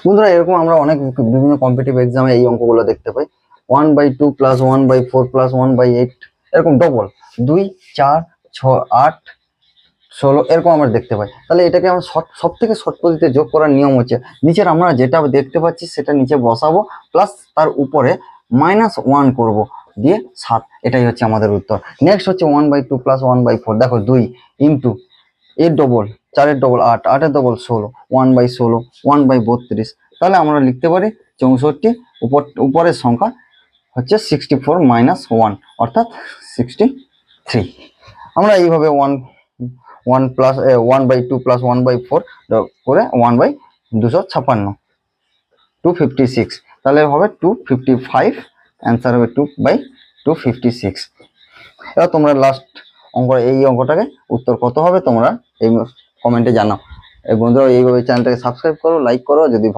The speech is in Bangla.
বন্ধুরা এরকম আমরা অনেক বিভিন্ন কম্পিটিটিভ এক্সামে এই অঙ্কগুলো দেখতে পাই। 1/2 প্লাস 1/4 প্লাস 1/8 এরকম ডবল 2 4 6 8 16 এরকম আমরা দেখতে পাই। তাহলে এটাকে আমরা সব থেকে শর্ট পদ্ধতিতে যোগ করার নিয়ম হচ্ছে নিচের আমরা যেটা দেখতে পাচ্ছি সেটা নিচে বসাবো, প্লাস তার উপরে -1 করব, দিয়ে 7। এটাই হচ্ছে আমাদের উত্তর। নেক্সট হচ্ছে 1/2 প্লাস 1/4। দেখো 2 ইন্টু এর ডবল 4 এর ডবল 8, 8 এর ডবল 16, 1/16, 1/32। তাহলে আমরা লিখতে পারি 64। উপরের সংখ্যা হচ্ছে 64 - 1 অর্থাৎ 63। আমরা এইভাবে 1/2 প্লাস 1/4 করে 1/256 256, তাহলে হবে 255। অ্যান্সার হবে 2/256। এবার তোমরা লাস্ট অঙ্ক, এই অঙ্কটাকে উত্তর কত হবে তোমরা এই কমেন্টে জানাও। এই বন্ধুরা এইভাবে চ্যানেলটাকে সাবস্ক্রাইব করো, লাইক করো যদি